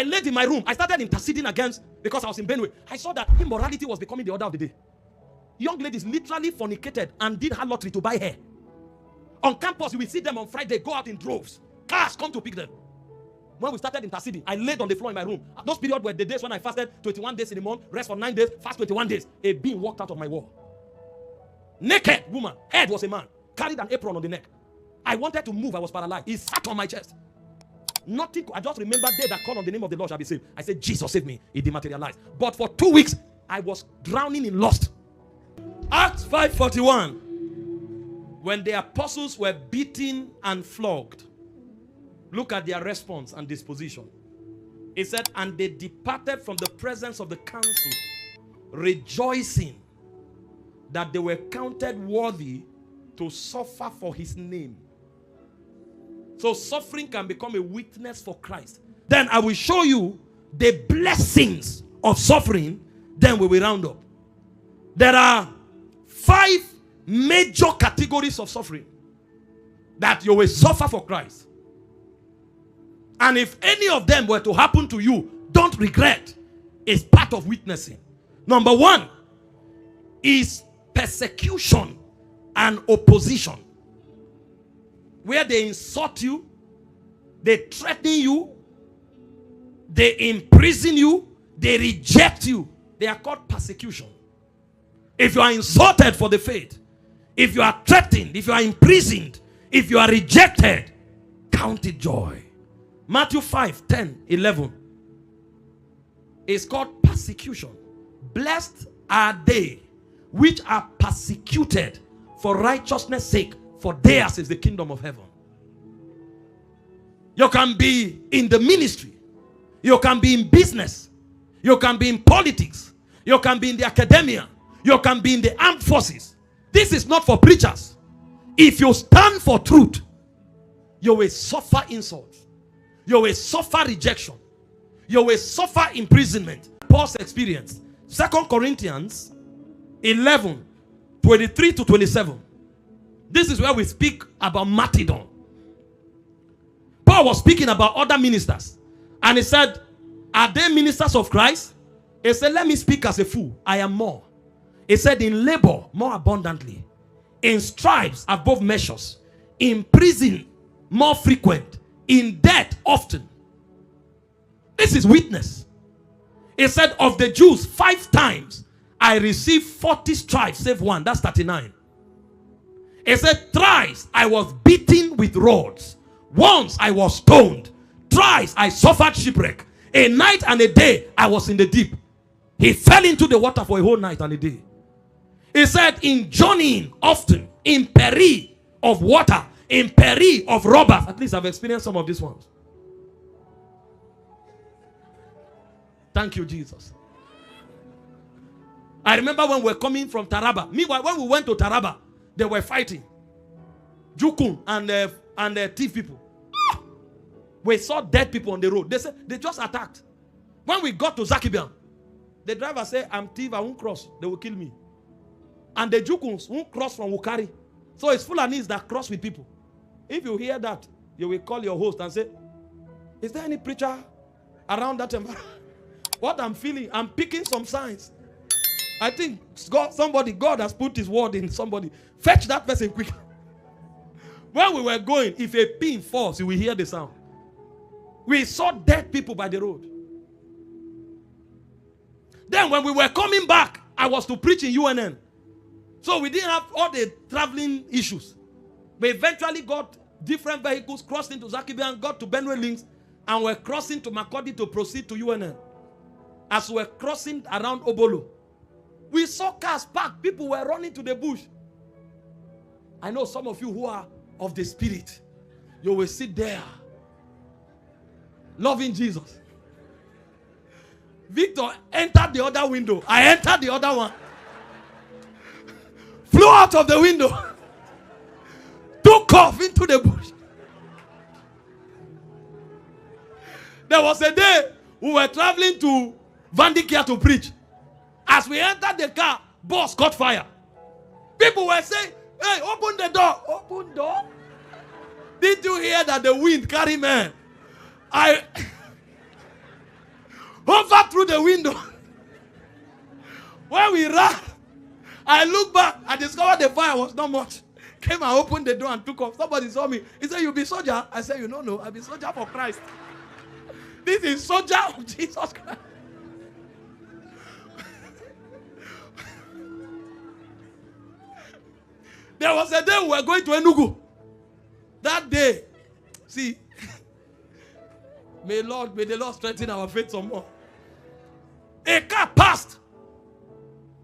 I laid in my room. I started interceding against, because I was in Benue. I saw that immorality was becoming the order of the day. Young ladies literally fornicated and did her lottery to buy hair. On campus, you will see them on Friday, go out in droves. Cars come to pick them. When we started interceding, I laid on the floor in my room. Those periods were the days when I fasted 21 days in the month, rest for 9 days, fast 21 days. A being walked out of my wall. Naked woman, head was a man, carried an apron on the neck. I wanted to move, I was paralyzed. He sat on my chest. Nothing, I just remember they that call on the name of the Lord shall be saved. I said, Jesus save me. It dematerialized. But for 2 weeks, I was drowning in lust. Acts 5:41. When the apostles were beaten and flogged, look at their response and disposition. It said, and they departed from the presence of the council, rejoicing that they were counted worthy to suffer for his name. So suffering can become a witness for Christ. Then I will show you the blessings of suffering. Then we will round up. There are 5 major categories of suffering that you will suffer for Christ. And if any of them were to happen to you, don't regret. It's part of witnessing. Number 1 is persecution and opposition. Where they insult you, they threaten you, they imprison you, they reject you. They are called persecution. If you are insulted for the faith, if you are threatened, if you are imprisoned, if you are rejected, count it joy. Matthew 5:10-11 is called persecution. Blessed are they which are persecuted for righteousness' sake, for theirs is the kingdom of heaven. You can be in the ministry. You can be in business. You can be in politics. You can be in the academia. You can be in the armed forces. This is not for preachers. If you stand for truth, you will suffer insults. You will suffer rejection. You will suffer imprisonment. Paul's experience. 2 Corinthians 11:23-27. This is where we speak about martyrdom. Paul was speaking about other ministers. And he said, are they ministers of Christ? He said, let me speak as a fool. I am more. He said, in labor more abundantly, in stripes above measures, in prison more frequent, in death often. This is witness. He said, of the Jews 5 times I received 40 stripes save one. That's 39. He said, thrice I was beaten with rods. Once I was stoned. Thrice I suffered shipwreck. A night and a day I was in the deep. He fell into the water for a whole night and a day. He said, in journeying often, in peril of water, in peril of robbers. At least I've experienced some of these ones. Thank you, Jesus. I remember when we were coming from Taraba. Meanwhile, when we went to Taraba, they were fighting. Jukun and thief people. We saw dead people on the road. They said they just attacked. When we got to Zakibiam, the driver said, I'm thief, I won't cross. They will kill me. And the Jukuns won't cross from Wukari. So it's Fulanis that cross with people. If you hear that, you will call your host and say, is there any preacher around that environment? What I'm feeling, I'm picking some signs. I think God has put his word in somebody. Fetch that person quick. When we were going, if a pin falls, you will hear the sound. We saw dead people by the road. Then when we were coming back, I was to preach in UNN. So we didn't have all the traveling issues. We eventually got different vehicles, crossed into Zakibian, got to Benue Links, and we're crossing to Makodi to proceed to UNN. As we're crossing around Obolo, we saw cars parked. People were running to the bush. I know some of you who are of the spirit, you will sit there loving Jesus. Victor entered the other window. I entered the other one. Flew out of the window. Took off into the bush. There was a day we were traveling to Vandikia to preach. As we entered the car, bus caught fire. People were saying, hey, open the door. Open door? Did you hear that the wind carry men? the window. When we ran, I looked back. I discovered the fire was not much. Came and opened the door and took off. Somebody saw me. He said, "You be soldier?" I said, "You don't know. I be soldier for Christ. This is soldier of Jesus Christ." There was a day we were going to Enugu. That day, see, may the Lord strengthen our faith some more. A car passed,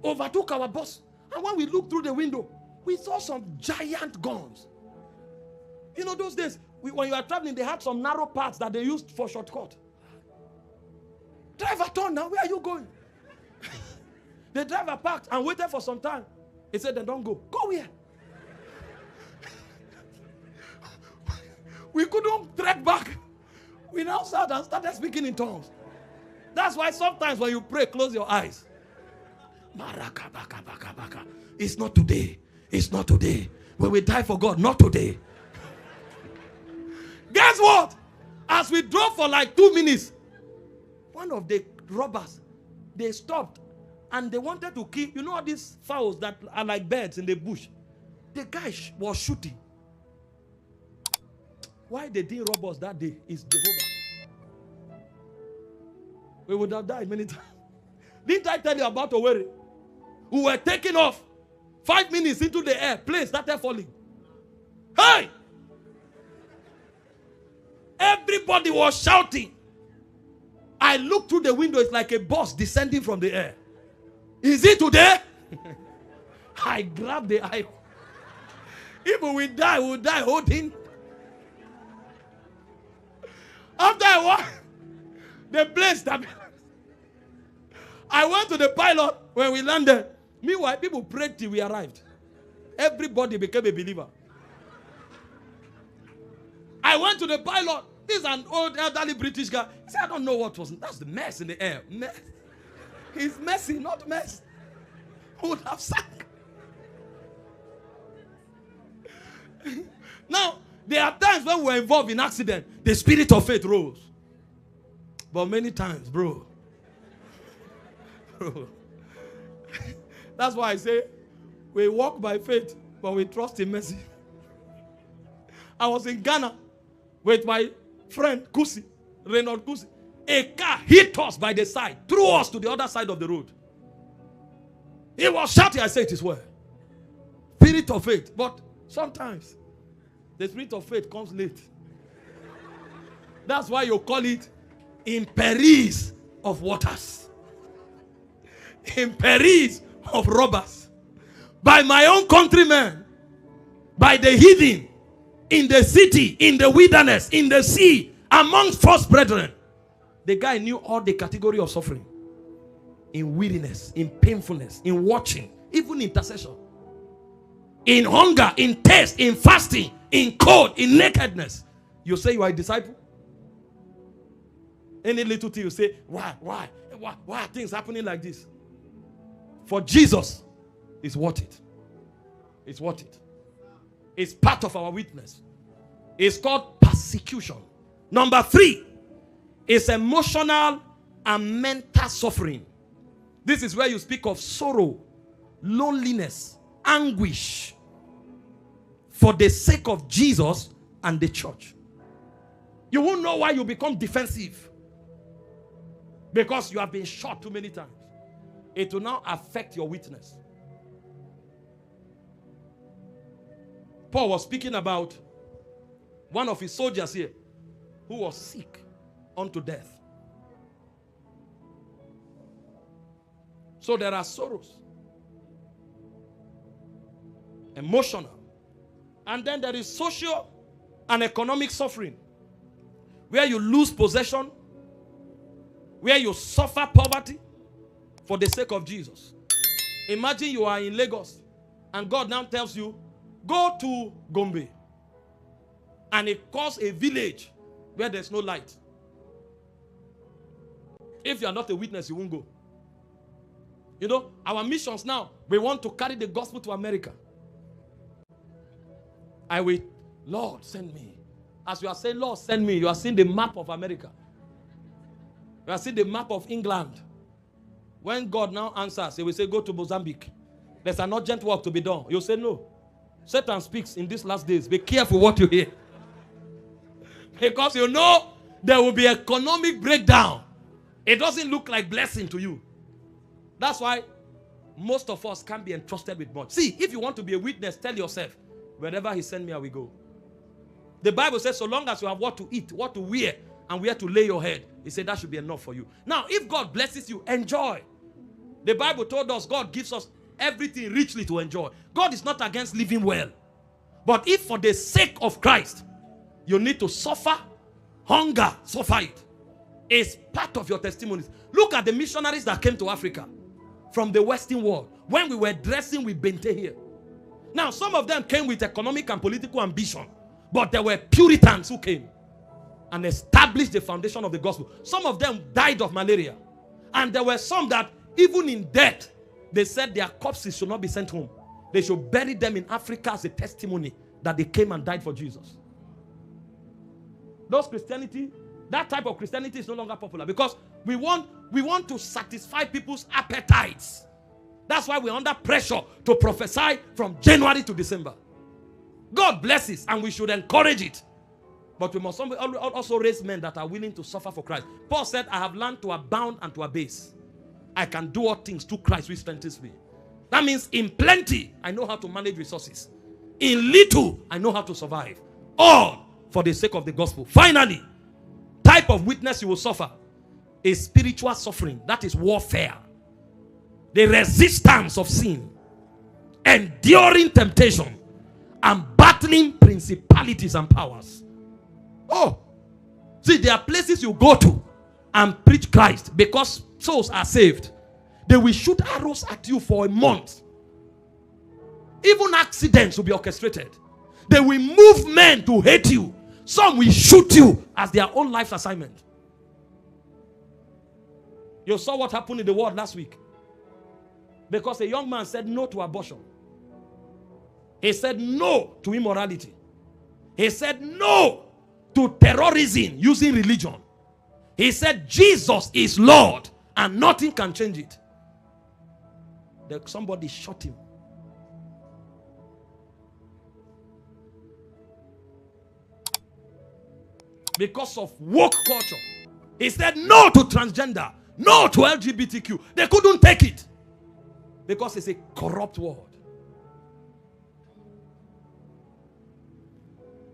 overtook our bus, and when we looked through the window, we saw some giant guns. You know, those days, when you are traveling, they had some narrow paths that they used for shortcut. Driver, turn now. Where are you going? The driver parked and waited for some time. He said, "Then don't go." "Go where?" We couldn't trek back. We now sat and started speaking in tongues. That's why sometimes when you pray, close your eyes. It's not today. It's not today. When we die for God, not today. Guess what? As we drove for like 2 minutes, one of the robbers, they stopped and they wanted to kill. You know all these fowls that are like birds in the bush? The guy was shooting. Why they didn't rob us that day is Jehovah. We would have died many times. Didn't I tell you about Owerri? We were taking off. 5 minutes into the air, plane started falling. Hey! Everybody was shouting. I looked through the window. It's like a bus descending from the air. Is it today? I grabbed the eye. If we die, we'll die holding. After I walked, the plane stopped. I went to the pilot when we landed. Meanwhile, people prayed till we arrived. Everybody became a believer. I went to the pilot. This is an old elderly British guy. He said, "I don't know what was. That's the mess in the air." Mess. He's messy, not mess. Who would have sank? Now, there are times when we're involved in accident, the spirit of faith rose. But many times, bro. That's why I say we walk by faith, but we trust in mercy. I was in Ghana with my friend Kusi, Reynold Kusi. A car hit us by the side, threw us to the other side of the road. He was shouting. I said, "It is well." Spirit of faith. But sometimes the spirit of faith comes late. That's why you call it in perils of waters, in perils of robbers, by my own countrymen, by the heathen, in the city, in the wilderness, in the sea, amongst false brethren. The guy knew all the category of suffering. In weariness, in painfulness, in watching, even intercession. In hunger, in thirst, in fasting, in cold, in nakedness. You say you are a disciple? Any little thing you say, why are things happening like this? For Jesus, it's worth it. It's worth it. It's part of our witness. It's called persecution. Number 3 is emotional and mental suffering. This is where you speak of sorrow, loneliness, anguish for the sake of Jesus and the church. You won't know why you become defensive. Because you have been shot too many times. It will now affect your witness. Paul was speaking about one of his soldiers here who was sick unto death. So there are sorrows, emotional, and then there is social and economic suffering, where you lose possession, where you suffer poverty for the sake of Jesus. Imagine you are in Lagos and God now tells you, go to Gombe, and it calls a village where there's no light. If you are not a witness, you won't go. You know, our missions now, we want to carry the gospel to America. I will, Lord, send me. As you are saying, Lord, send me, you are seeing the map of America. You are seeing the map of England. When God now answers, he will say, go to Mozambique. There's an urgent work to be done. You'll say no. Satan speaks in these last days. Be careful what you hear. Because you know there will be economic breakdown. It doesn't look like blessing to you. That's why most of us can't be entrusted with much. See, if you want to be a witness, tell yourself, wherever he send me, I will go. The Bible says, so long as you have what to eat, what to wear, and where to lay your head, he said that should be enough for you. Now, if God blesses you, enjoy. The Bible told us God gives us everything richly to enjoy. God is not against living well. But if for the sake of Christ, you need to suffer, hunger, suffer it. It's part of your testimonies. Look at the missionaries that came to Africa from the Western world when we were dressing with bente here. Now, some of them came with economic and political ambition, but there were Puritans who came and established the foundation of the gospel. Some of them died of malaria. And there were some that, even in death, they said their corpses should not be sent home. They should bury them in Africa as a testimony that they came and died for Jesus. Those Christianity, that type of Christianity is no longer popular because we want to satisfy people's appetites. That's why we're under pressure to prophesy from January to December. God blesses and we should encourage it. But we must also raise men that are willing to suffer for Christ. Paul said, I have learned to abound and to abase. I can do all things through Christ which strengthens me. That means in plenty, I know how to manage resources. In little, I know how to survive. All for the sake of the gospel. Finally, type of witness you will suffer is spiritual suffering. That is warfare. The resistance of sin. Enduring temptation. And battling principalities and powers. Oh, see, there are places you go to and preach Christ because souls are saved. They will shoot arrows at you for a month. Even accidents will be orchestrated. They will move men to hate you. Some will shoot you as their own life's assignment. You saw what happened in the world last week. Because a young man said no to abortion. He said no to immorality. He said no to terrorism using religion. He said Jesus is Lord and nothing can change it. Somebody shot him. Because of woke culture. He said no to transgender, no to LGBTQ. They couldn't take it. Because it's a corrupt world.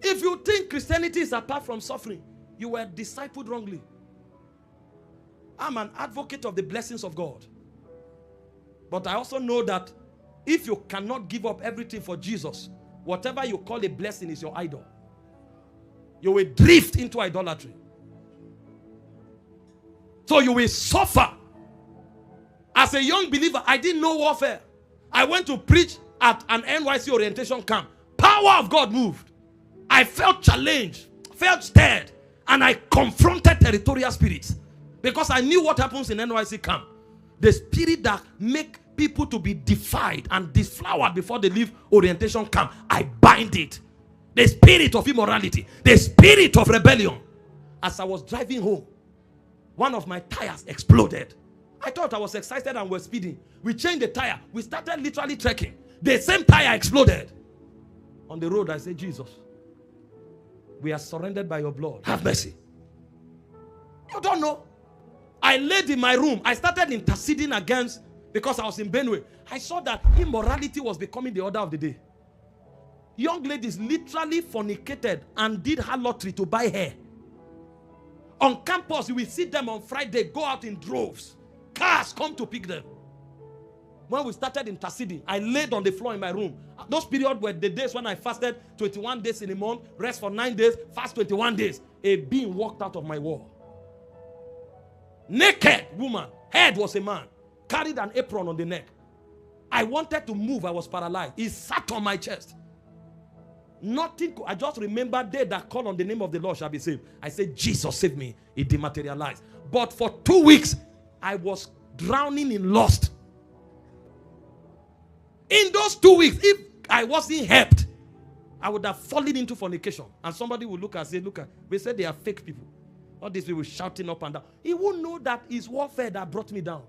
If you think Christianity is apart from suffering, you were discipled wrongly. I'm an advocate of the blessings of God. But I also know that if you cannot give up everything for Jesus, whatever you call a blessing is your idol. You will drift into idolatry. So you will suffer. As a young believer, I didn't know warfare. I went to preach at an NYC orientation camp. Power of God moved. I felt challenged, felt stirred, and I confronted territorial spirits. Because I knew what happens in NYC camp. The spirit that make people to be defied and deflowered before they leave orientation camp, I bind it. The spirit of immorality, the spirit of rebellion. As I was driving home, one of my tires exploded. I thought I was excited and was speeding. We changed the tire. We started literally trekking. The same tire exploded. On the road, I said, Jesus, we are surrendered by your blood. Have mercy. You don't know. I laid in my room. I started interceding against, because I was in Benue. I saw that immorality was becoming the order of the day. Young ladies literally fornicated and did harlotry to buy hair. On campus, you will see them on Friday go out in droves. Cars come to pick them. When we started interceding, I laid on the floor in my room. Those periods were the days when I fasted 21 days in a month, rest for 9 days, fast 21 days. A being walked out of my wall. Naked woman, head was a man, carried an apron on the neck. I wanted to move, I was paralyzed. He sat on my chest. Nothing. I just remember they that call on the name of the Lord shall be saved. I said, Jesus, save me. It dematerialized. But for 2 weeks, I was drowning in lust. In those 2 weeks, if I wasn't helped, I would have fallen into fornication. And somebody would look and say, look, we said they are fake people. All these people shouting up and down. He won't know that it's warfare that brought me down.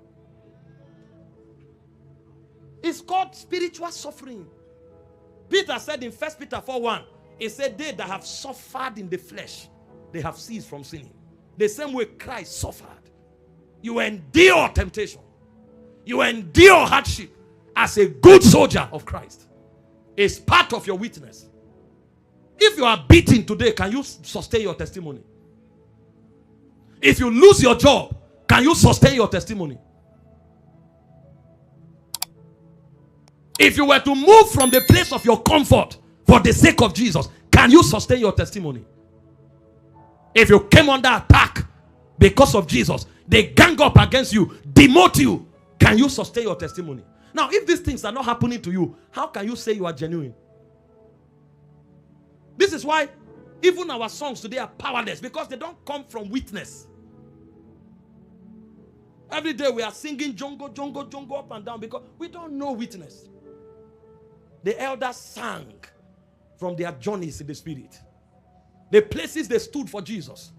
It's called spiritual suffering. Peter said in 1 Peter 4:1, he said, they that have suffered in the flesh, they have ceased from sinning. The same way Christ suffered. You endure temptation. You endure hardship as a good soldier of Christ. It's part of your witness. If you are beaten today, can you sustain your testimony? If you lose your job, can you sustain your testimony? If you were to move from the place of your comfort for the sake of Jesus, can you sustain your testimony? If you came under attack because of Jesus, they gang up against you, demote you, can you sustain your testimony? Now, if these things are not happening to you, how can you say you are genuine? This is why even our songs today are powerless, because they don't come from witness. Every day we are singing jongo, jongo, jongo up and down because we don't know witness. The elders sang from their journeys in the spirit. The places they stood for Jesus.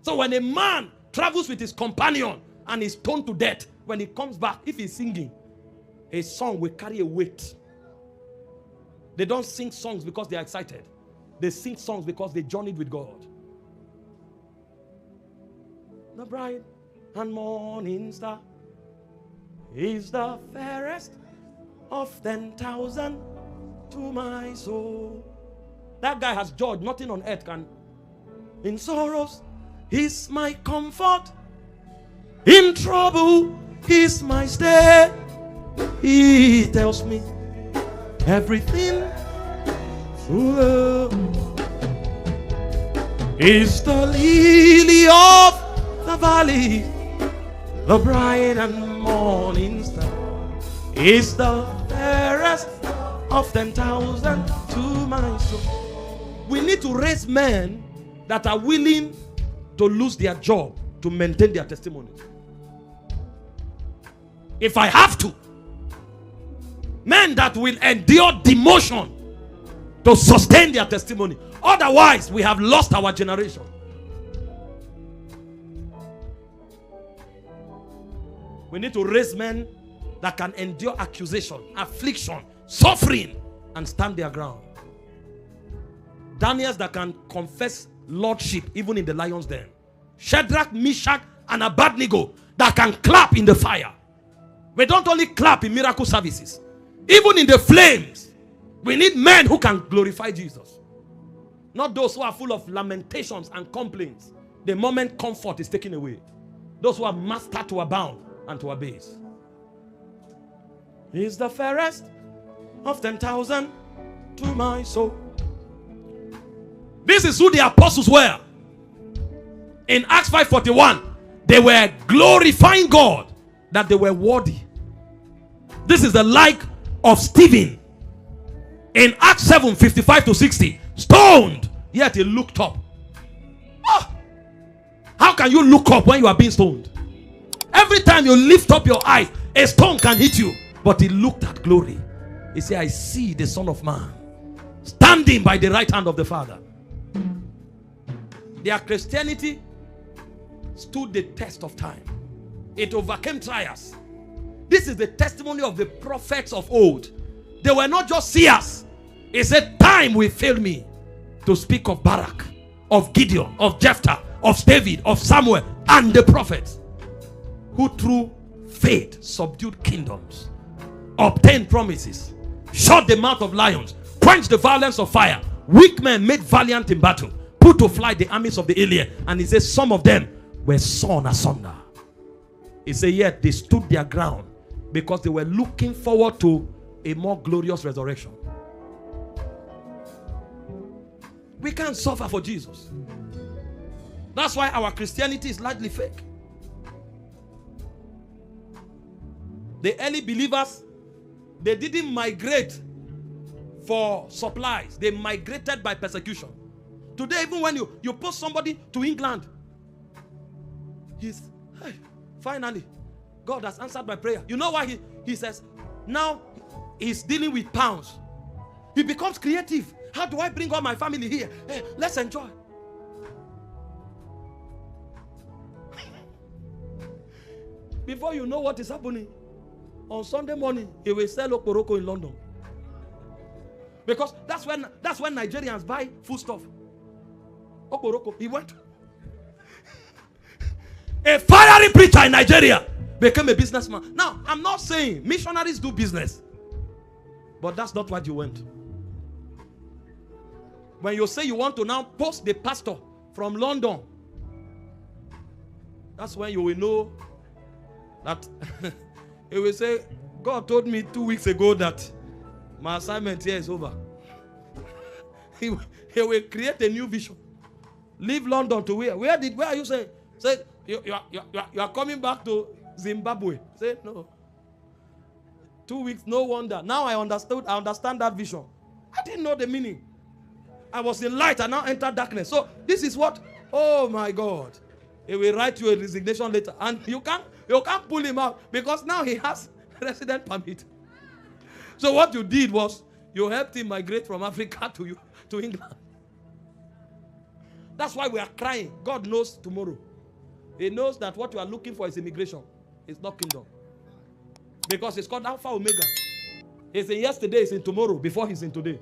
So when a man travels with his companion and is stoned to death, when he comes back, if he's singing, a song will carry a weight. They don't sing songs because they are excited. They sing songs because they journeyed with God. The bright and morning star is the fairest of 10,000 to my soul. That guy has joy. Nothing on earth can. In sorrows, he's my comfort. In trouble, he's my stay. He tells me everything. Is the lily of the valley, the bright and morning star, is the fairest of 10,000 to my soul. We need to raise men that are willing to lose their job to maintain their testimony. If I have to, men that will endure demotion to sustain their testimony. Otherwise, we have lost our generation. We need to raise men that can endure accusation, affliction, suffering, and stand their ground. Daniels that can confess lordship even in the lion's den. Shadrach, Meshach, and Abednego that can clap in the fire. We don't only clap in miracle services. Even in the flames, we need men who can glorify Jesus. Not those who are full of lamentations and complaints the moment comfort is taken away. Those who are mastered to abound and to abase. He is the fairest of 10,000 to my soul. This is who the apostles were. In Acts 5:41, they were glorifying God that they were worthy. This is the like of Stephen. In Acts 7:55 to 60, stoned, yet he looked up. Oh, how can you look up when you are being stoned? Every time you lift up your eyes, a stone can hit you. But he looked at glory. He said, I see the Son of Man standing by the right hand of the Father. Their Christianity stood the test of time. It overcame trials. This is the testimony of the prophets of old. They were not just seers. He said, time will fail me to speak of Barak, of Gideon, of Jephthah, of David, of Samuel, and the prophets who through faith subdued kingdoms, obtained promises, shut the mouth of lions, quenched the violence of fire. Weak men made valiant in battle, put to flight the armies of the alien. And he says some of them were sawn asunder. He said yet they stood their ground because they were looking forward to a more glorious resurrection. We can't suffer for Jesus. That's why our Christianity is largely fake. The early believers, they didn't migrate for supplies. They migrated by persecution. Today, even when you post somebody to England, hey, finally, God has answered my prayer. You know why he says, now he's dealing with pounds. He becomes creative. How do I bring all my family here? Hey, let's enjoy. Before you know what is happening, On Sunday morning, he will sell okporoko in London. Because that's when Nigerians buy food stuff. Okporoko. He went. A fiery preacher in Nigeria became a businessman. Now, I'm not saying missionaries do business, but that's not what you went. When you say you want to now post the pastor from London, that's when you will know that he will say, God told me 2 weeks ago that my assignment here is over. He will create a new vision. Leave London to where? Where are you saying? Say, you are coming back to Zimbabwe. Say, no. 2 weeks, no wonder. Now I understand that vision. I didn't know the meaning. I was in light and now entered darkness. So this is what, oh my God. He will write you a resignation letter. And you can't pull him out because now he has resident permit. So what you did was you helped him migrate from Africa to England. That's why we are crying. God knows tomorrow. He knows that what you are looking for is immigration. It's not kingdom. Because it's called Alpha Omega. He's in yesterday, he's in tomorrow, before he's in today.